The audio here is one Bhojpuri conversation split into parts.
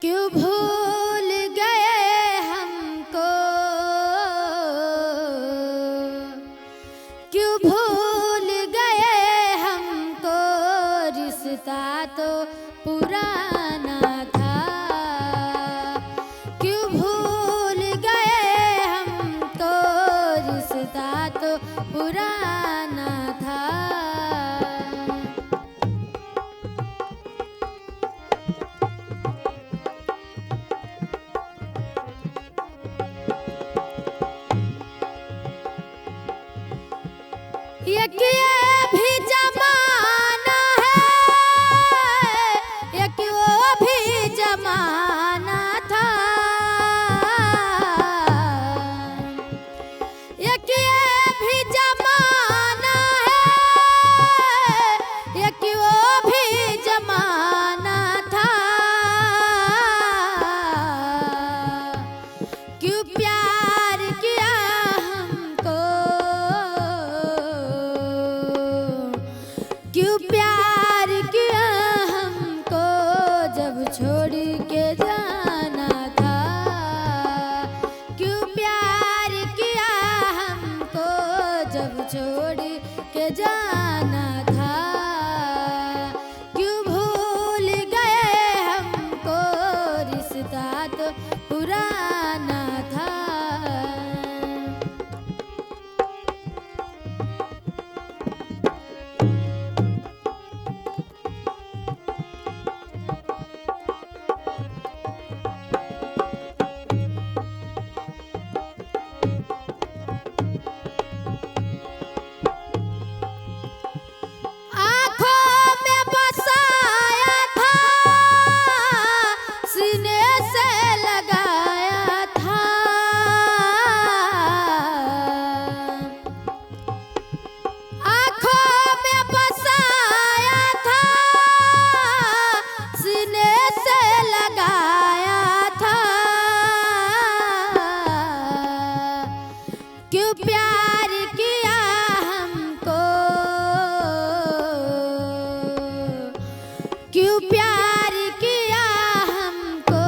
क्यों भूल गए हमको, क्यों भूल गए हमको, रिश्ता तो पुराना था। क्यों भूल गए हमको, रिश्ता तो पुराना था। ये भी जमाना है, ये वो भी जमाना था। ये भी जमाना है, ये वो भी जमाना था। क्यों प्यार किया हमको, क्यों प्यार किया हमको, जब छोड़ के जाना था। क्यों प्यार किया हमको, जब छोड़ के जाना था। क्यों भूल गए हमको, रिश्ता तो पुराना था। क्यों प्यार किया हमको, क्यों प्यार किया हमको,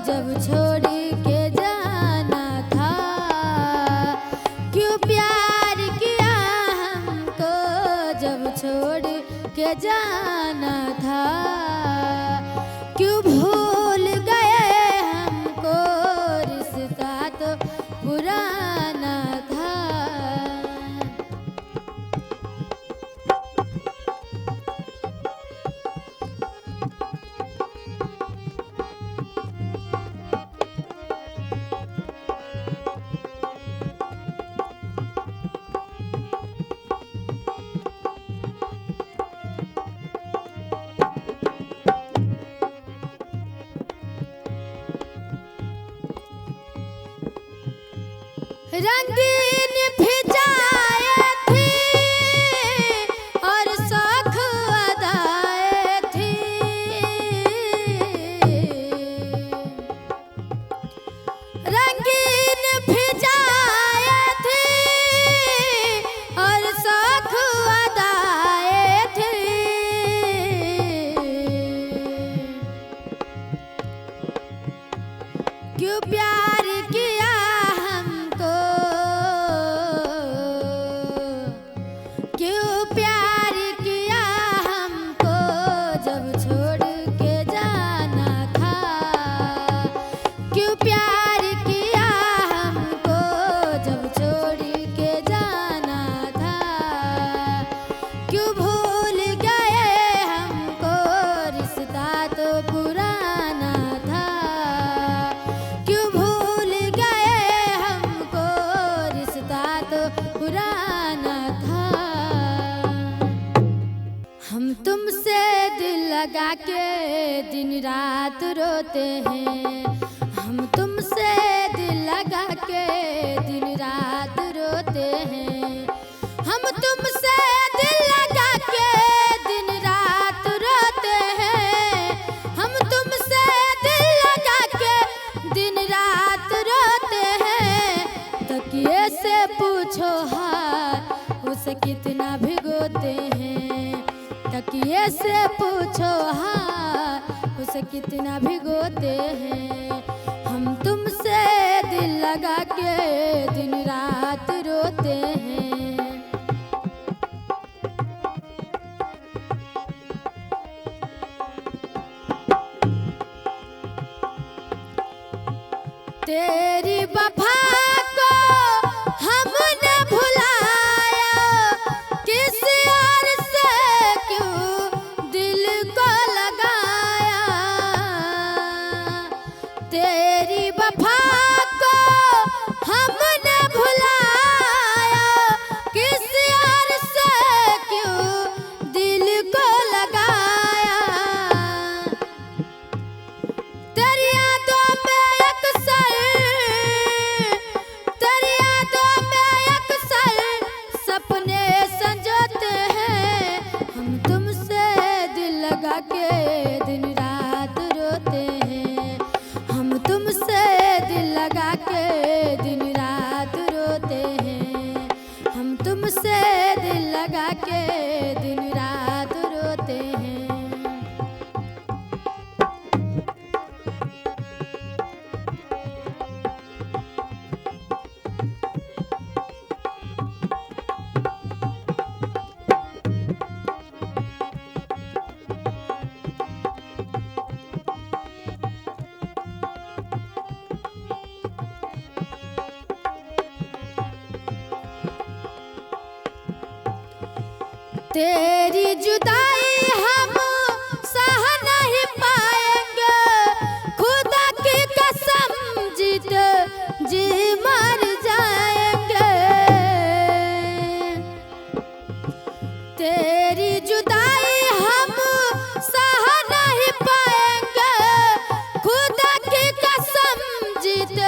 जब छोड़ के जाना था। क्यों प्यार किया हमको, जब छोड़ के जाना था। क्यों भूल गए हमको, रिश्ता तो पुराना था। रंगीन भिजाए थी और शौख अदाए थी। रंगीन भिजाए थी और शौख अदाए थी। क्यों प्यार किया हमको, क्यों प्यार किया हमको, जब छोड़ के जाना था। क्यों प्यार किया हमको, जब छोड़ के जाना था। क्यों भूल गए हमको, रिश्ता तो पुराना था। क्यों भूल गए हमको, रिश्ता तो पुराना था। हम तुमसे दिल लगा के दिन रात रोते हैं। हम तुमसे दिल लगा के दिन रात रोते हैं। हम तुमसे दिल लगा के दिन रात रोते हैं। हम तुमसे दिल लगा के दिन रात रोते हैं। तकिए से पूछो हाल, उसे कितना भिगोते हैं। तकिए से पूछो हाल, उसे से कितना भिगोते हैं। हम तुमसे दिल लगा के दिन रात रोते हैं। तेरी वफा को हमने भुलाया, किस यार से क्यों दिल को लगाया। तेरी वफा को हमने भुलाया, किस यार से क्यों दिल को लगाया। तेरी यादों में अक्सर, तेरी यादों में अक्सर सपने संजोते हैं। हम तुमसे दिल लगा के दिन रात रोते हैं। हम तुमसे दिल लगा के दिन रात रोते हैं। हम तुमसे दिल लगा के दिन रात रोते हैं। तेरी जुदाई हम सह नहीं पाएंगे, खुदा की कसम जीत जी मर जाएंगे। तेरी जुदाई हम सह नहीं पाएंगे, खुदा की कसम जीत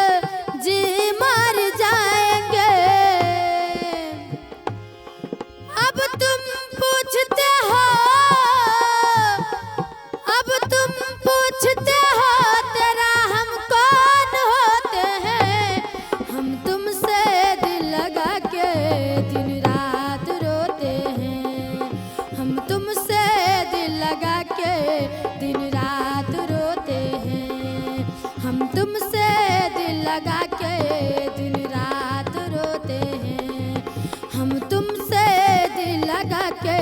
जी मर जाएंगे। अब तुम पूछते हो, अब तुम पूछते हो तेरा हम कौन होते हैं। हम तुमसे दिल लगा के दिन रात रोते हैं। हम तुमसे दिल लगा के दिन रात रोते हैं। हम तुमसे दिल लगा के दिन रात रोते हैं। हम तुमसे दिल लगा के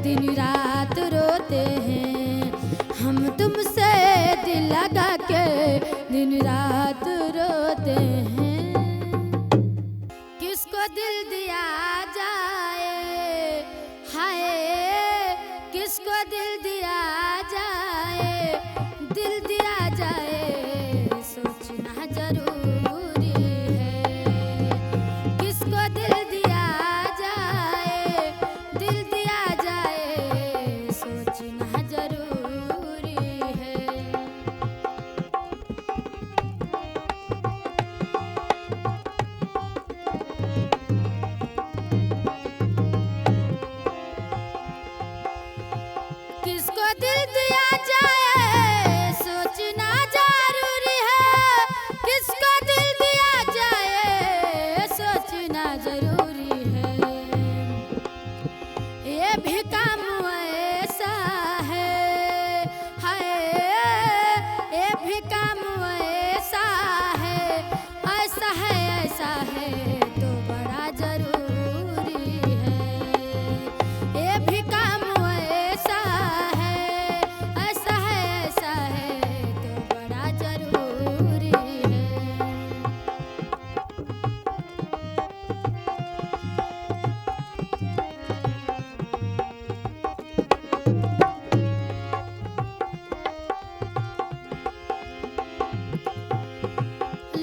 दिन रात रोते हैं। हम तुमसे दिल लगा के दिन रात रोते हैं। किसको दिल दिया जाए, हाय किसको दिल दिया जाए। दिल दिया जाए सोचना जरूरी है। किसको दिल दिया जाए, दिल दिया जाए सोचना जरूरी है। किसको दिल दिया जाए सोचना जरूरी है। किसको दिल दिया जाए सोचना जरूरी है। ये भी काम ऐसा है, हाय ये भी काम ऐसा है। ऐसा है, ऐसा है तो बड़ा जरूरी है। ये भी काम ऐसा है, ऐसा है, ऐसा है तो बड़ा जरूरी है।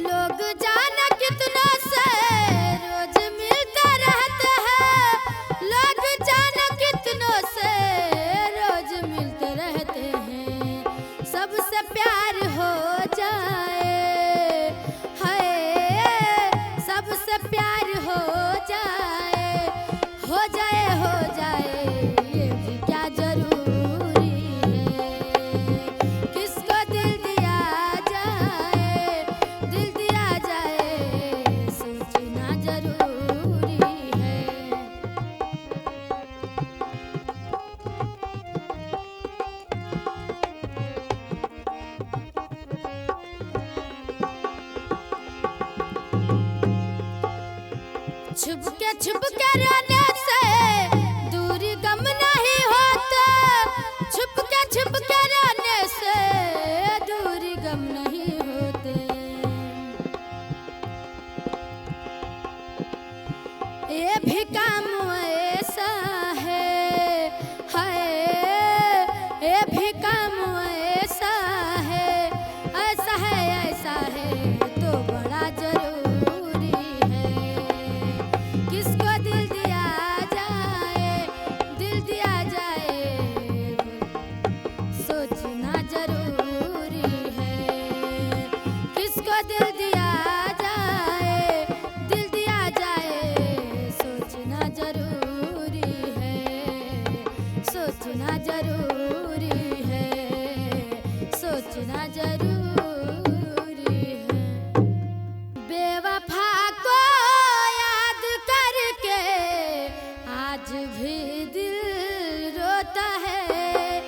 लोग जाना कितना से छुप के रहने से दूरी गम नहीं होता, छुप के रहने से दूरी गम नहीं होते। ये भी काम ऐसा है, हाय ये भी काम ऐसा है, ऐसा है ऐसा है तो बड़ा जरूरी है। किसको दिल दिया जाए, दिल दिया जाए सोचना जरूरी है। किसको दिल दिया जाए, दिल दिया जाए सोचना जरूरी है, सोचना जरूरी है, सोचना जरूरी है। बेवफा को याद करके आज भी दिल रोता है,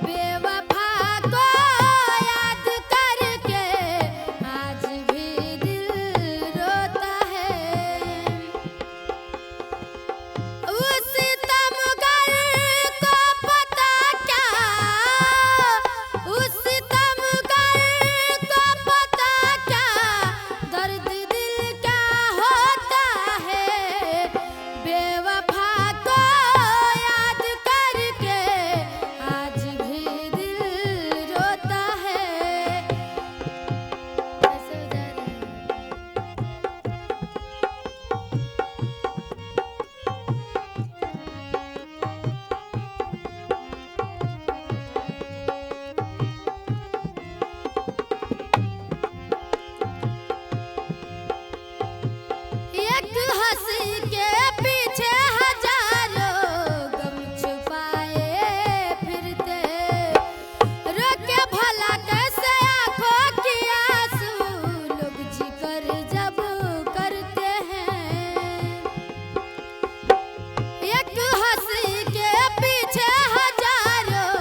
बेवफा को याद करके आज भी दिल रोता है। उस तमगर को पता क्या, उस तमगर को पता क्या दर्द दिल क्या होता है। बेवफा को याद करके आज भी दिल रोता है। ऐसे हो जा रहा है। एक हंसी के पीछे हजारों गम छुपाए फिरते, रोके भला कैसे आंखों की आंसू लोग जिक्र जब करते हैं। एक हंसी के पीछे हजारों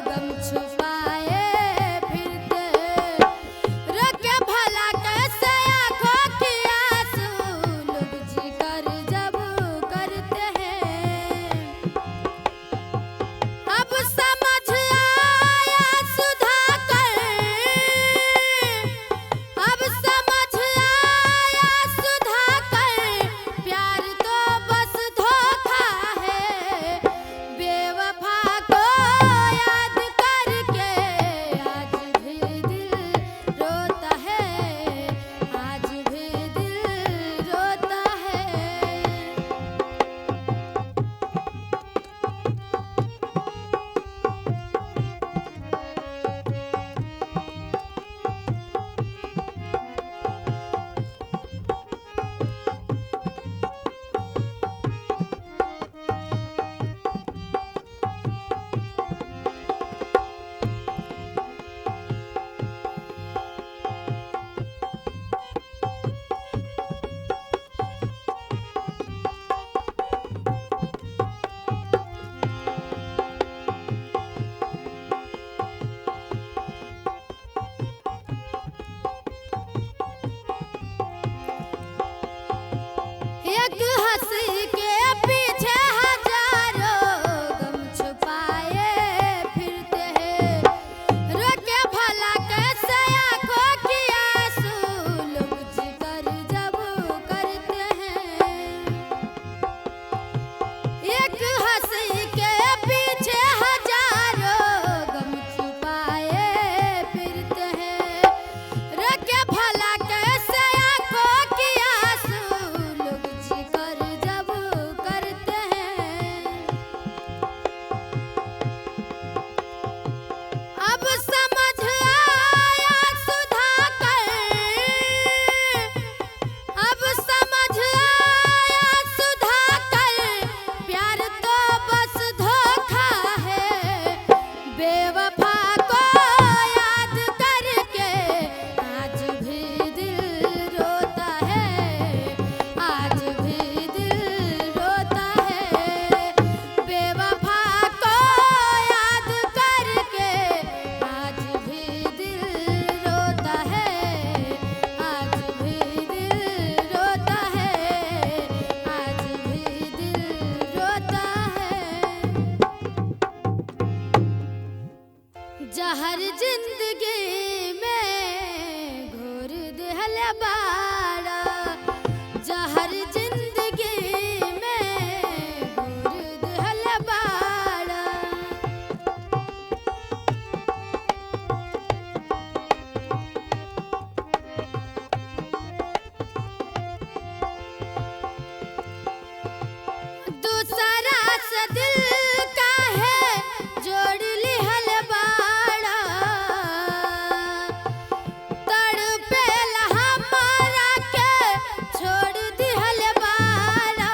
गम छुपाए फिरते, रोके भला कैसे आंखों की आंसू लोग जिक्र जब करते हैं। अब समझ आया सुधाकर, अब समझ आया सुधाकर प्यार तो बस धोखा है। बेवफा को याद करके आज भी दिल रोता है, आज भी दिल रोता है। एक हंसी के पीछे हजारों गम छुपाए फिरते हैं, रोके भला कैसे आंखों की आंसू लोग जिक्र जब करते हैं। एक हंसी के पीछे हजारों गम छुपाए फिरते हैं, रोके भला कैसे आंखों की आंसू लोग जिक्र बाड़ा जहर जिंदगी में घोर दिहल बाड़ा। दूसरा से दिल काहे जोड़ लिहल बाड़ा तड़पेला हमारा के छोड़ दिहल बाड़ा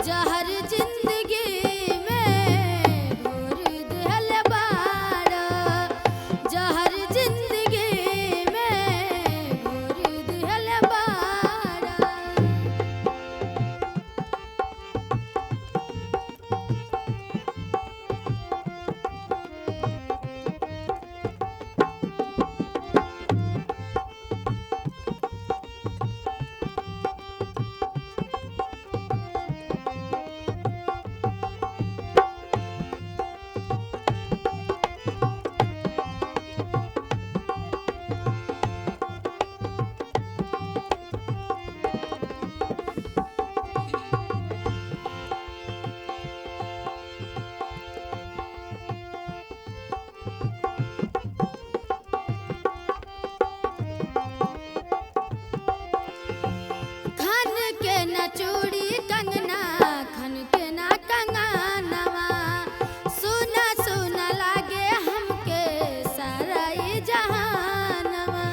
जहर जिंदगी में घोर दिहल बाड़ा जहर जिंदगी में घोर दिहल बाड़ा। खन के न चूड़ी कंगना खन के न कंगनवा सुना सुना लागे हमके सारा ई जहानवा।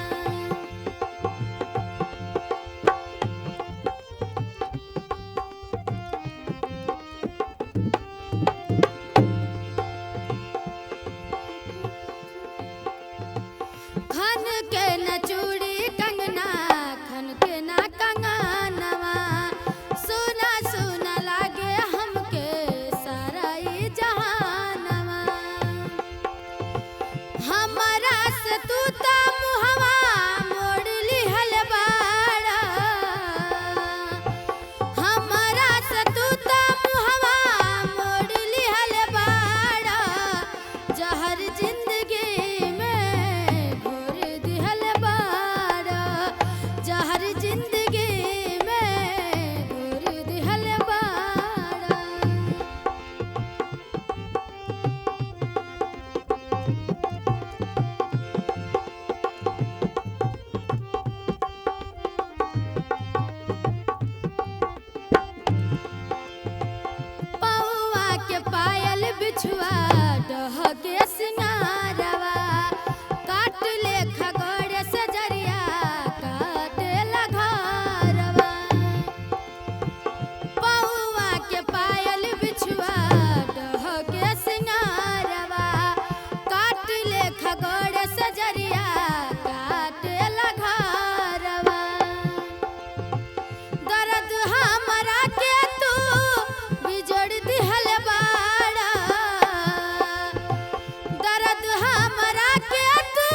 खन के न चूड़ी कंगना खन के न कंगनवा सुना सुना लागे हमके सारा ई जहानवा। हमरा से तू त मुहवा मोड़ लिहल बाड़ा हमरा से तू त मुहवा मोड़ लिहल बाड़ा जहर जिंदगी में घोर दिहल बाड़ा जहर जिंदगी में घोर दिहल बाड़ा। पौआ के पायल बिछुआ डह के सिंगारवा काट ले खगोड़ सजरिया काटे घरवा। पौआ के पायल बिछुआ डह के सिंगारवा काट ले खगोड़ सजरिया काटे घरवा। दर्द हमरा के तू बिजोड़ दिहल बाड़ा दर्द हमरा के तू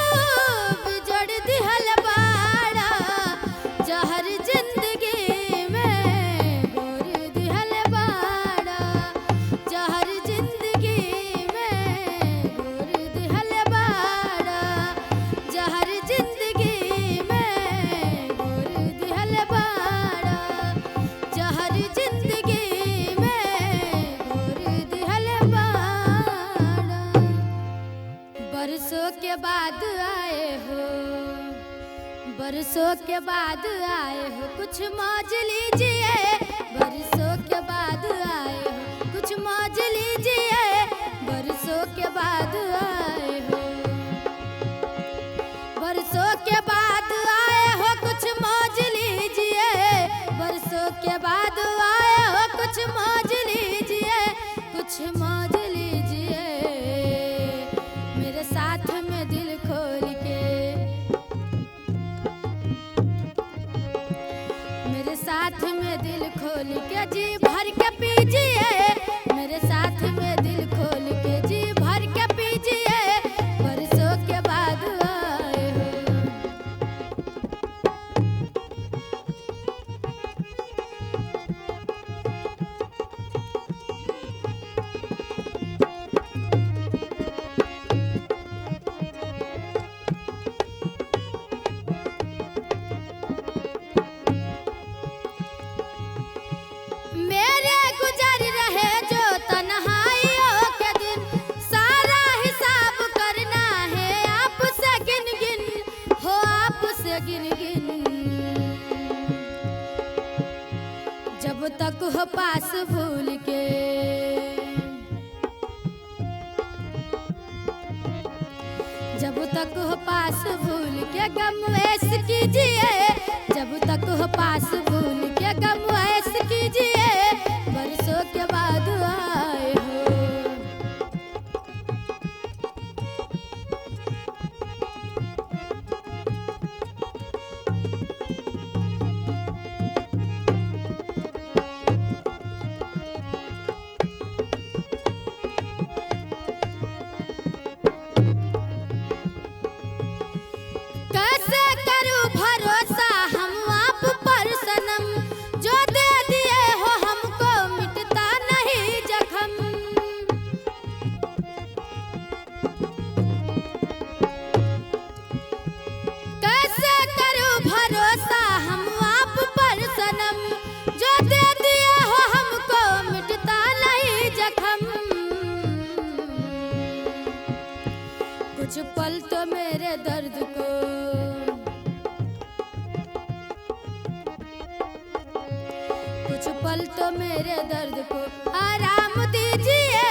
बिजोड़ दिहल बाड़ा जहर जिंदगी में घोर दिहल बाड़ा जहर जिंदगी में घोर दिहल बाड़ा जहर जिंदगी में घोर दिहल बाड़ा जहर जिंदगी में घोर दिहल बाड़ा। बरसों के बाद आए हो बरसों के बाद आए हो कुछ मौज लीजिए बरसों के बाद आए हो कुछ मौज लीजिए बरसों के बाद आए हो बरसों के बाद आए हो कुछ मौज लीजिए बरसों के बाद आए हो कुछ मौज लीजिए कुछ मौज लीजिए मेरे साथ में दिल खोल के मेरे साथ में दिल खोल के जी भर के पीजिए मेरे साथ में दिल खोल के जी भर के पीजिए बरसों के बाद आए हो। से गिन गिन, जब तक हो पास भूल के, जब तक हो पास भूल के गम ऐस कीजिए, जब तक हो पास भूल के गम ऐस कीजिए, बरसों के बाद आए हो। कैसे करूं भरोसा हम आप पर सनम, जो दे दिए हो हमको मिटता नहीं जख्म। कैसे करूं भरोसा हम आप पर सनम, जो दे दिए हो हमको मिटता नहीं जख्म। कुछ पल तो मेरे दर्द को, कुछ पल तो मेरे दर्द को आराम दीजिए,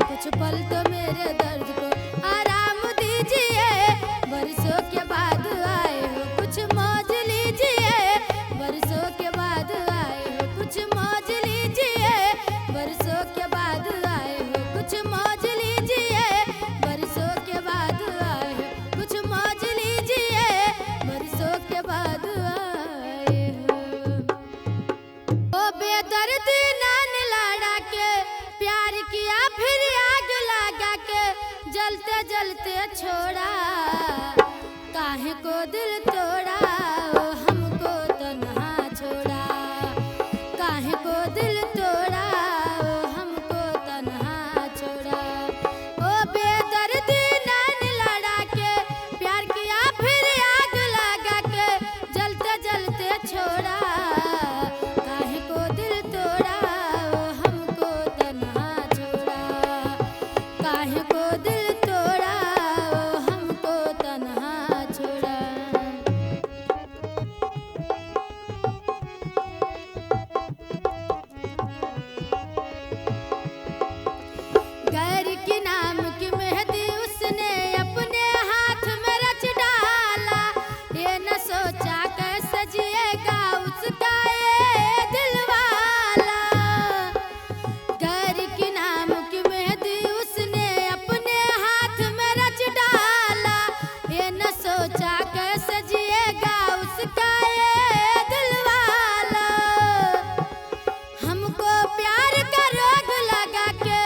कुछ पल तो मेरे दर्द को आराम दीजिए, बरसों के बाद आए हो कुछ मौज लीजिए, बरसों के बाद आए हो कुछ मौज लीजिए, बरसों के बाद आए हो कुछ मौज लीजिए, बरसों के बाद आए हो कुछ मौज लीजिए, बरसों के बाद आए हो। ओ बेदर्दी नान लाड़ा के प्यार किया फिर आग लगा के, जलते जलते छोड़ा, काहे को दिल तोड़ा, ओ हमको तन्हा छोड़ा, काहे को दिल तोड़ा, ओ हमको तन्हा छोड़ा। ओ बेदर्दी नान लाड़ा के प्यार किया फिर आग लगा के, जलते जलते छोड़ा, काहे को दिल तोड़ा, ओ हमको तन्हा छोड़ा, काहे को दिल तोड़ा, ओ हमको तन्हा छोड़ा। गैर की नाम की मेहंदी उसने अपने हाथ में रच डाला, ये न सोचा कैसे जिएगा उसका ये दिलवाला। गैर की नाम की मेहंदी उसने अपने हाथ में रच डाला, ये न सोचा कैसे जिएगा उसका ये दिलवाला। हमको प्यार का रोग लगा के,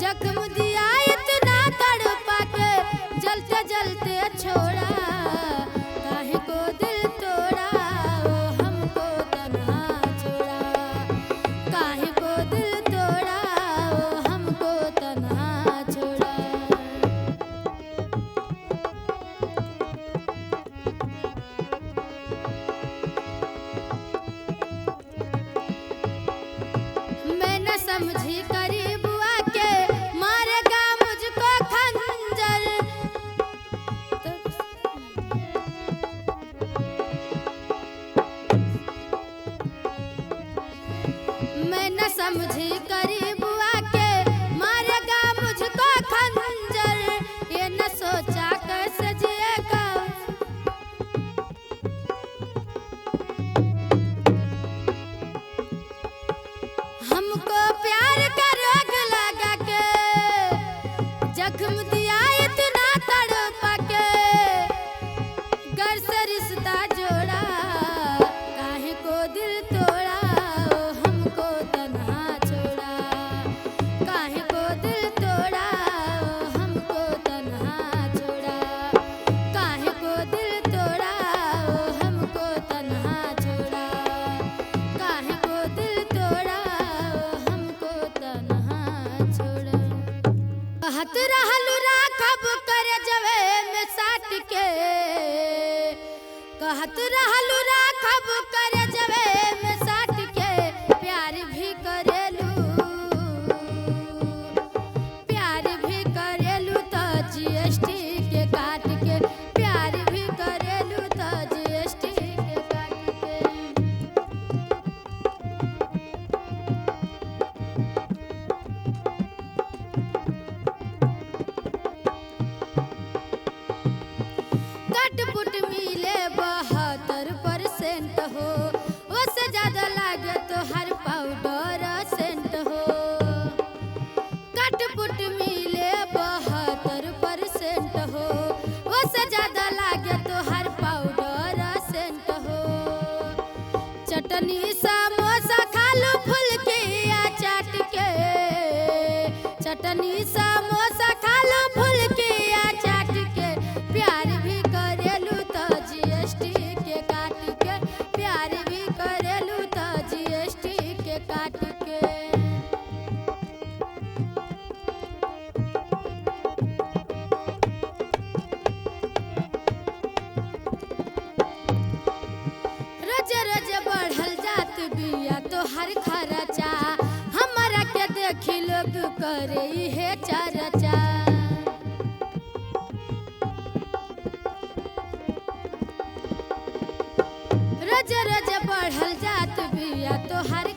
जख्म दिया इतना तड़पा के, जलते जलते छोड़ा, काहे को दिल तोड़ा, ओ हमको तन्हा छोड़ा, काहे को दिल तोड़ा, ओ हमको तन्हा छोड़ा। मैं न समझी करीब आके मारेगा मुझको खंजर, मैं न समझी करीब आके मारेगा मुझको खंजर, ये न सोचा कैसे जिएगा। हमको प्यार का रोग लगा के, जख्म दिया इतना तड़पा के, घर से रिश्ता जोड़ा, काहे को दिल तोड़ा, ओ हमको तन्हा छोड़ा, काहे को दिल तोड़ा, ओ हमको तन्हा छोड़ा, काहे को दिल तोड़ा, ओ हमको तन्हा छोड़ा, काहे को दिल तोड़ा, ओ हमको तन्हा छोड़ा। कहत रहलू राखब कर जवे में साट के, कहत रहलू राखब कर जवे में साट के, प्यार भी करेलू, प्यार भी करेलू तो GST के काट के, प्यार भी करेलू चटनी समोसा खा लो फुल्किया चाट के, चटनी समोसा खा लो फुल्किया चाट के, प्यार भी करेलू तो जीएसटी के काट के, प्यार भी करेलू तो जीएसटी के काट के। रोज रोज बढ़ल जात बिया तो हर खर्चा, हमारा के देखी लोग करे हे चर्चा। रोज रोज बढ़ल जात बिया तो हर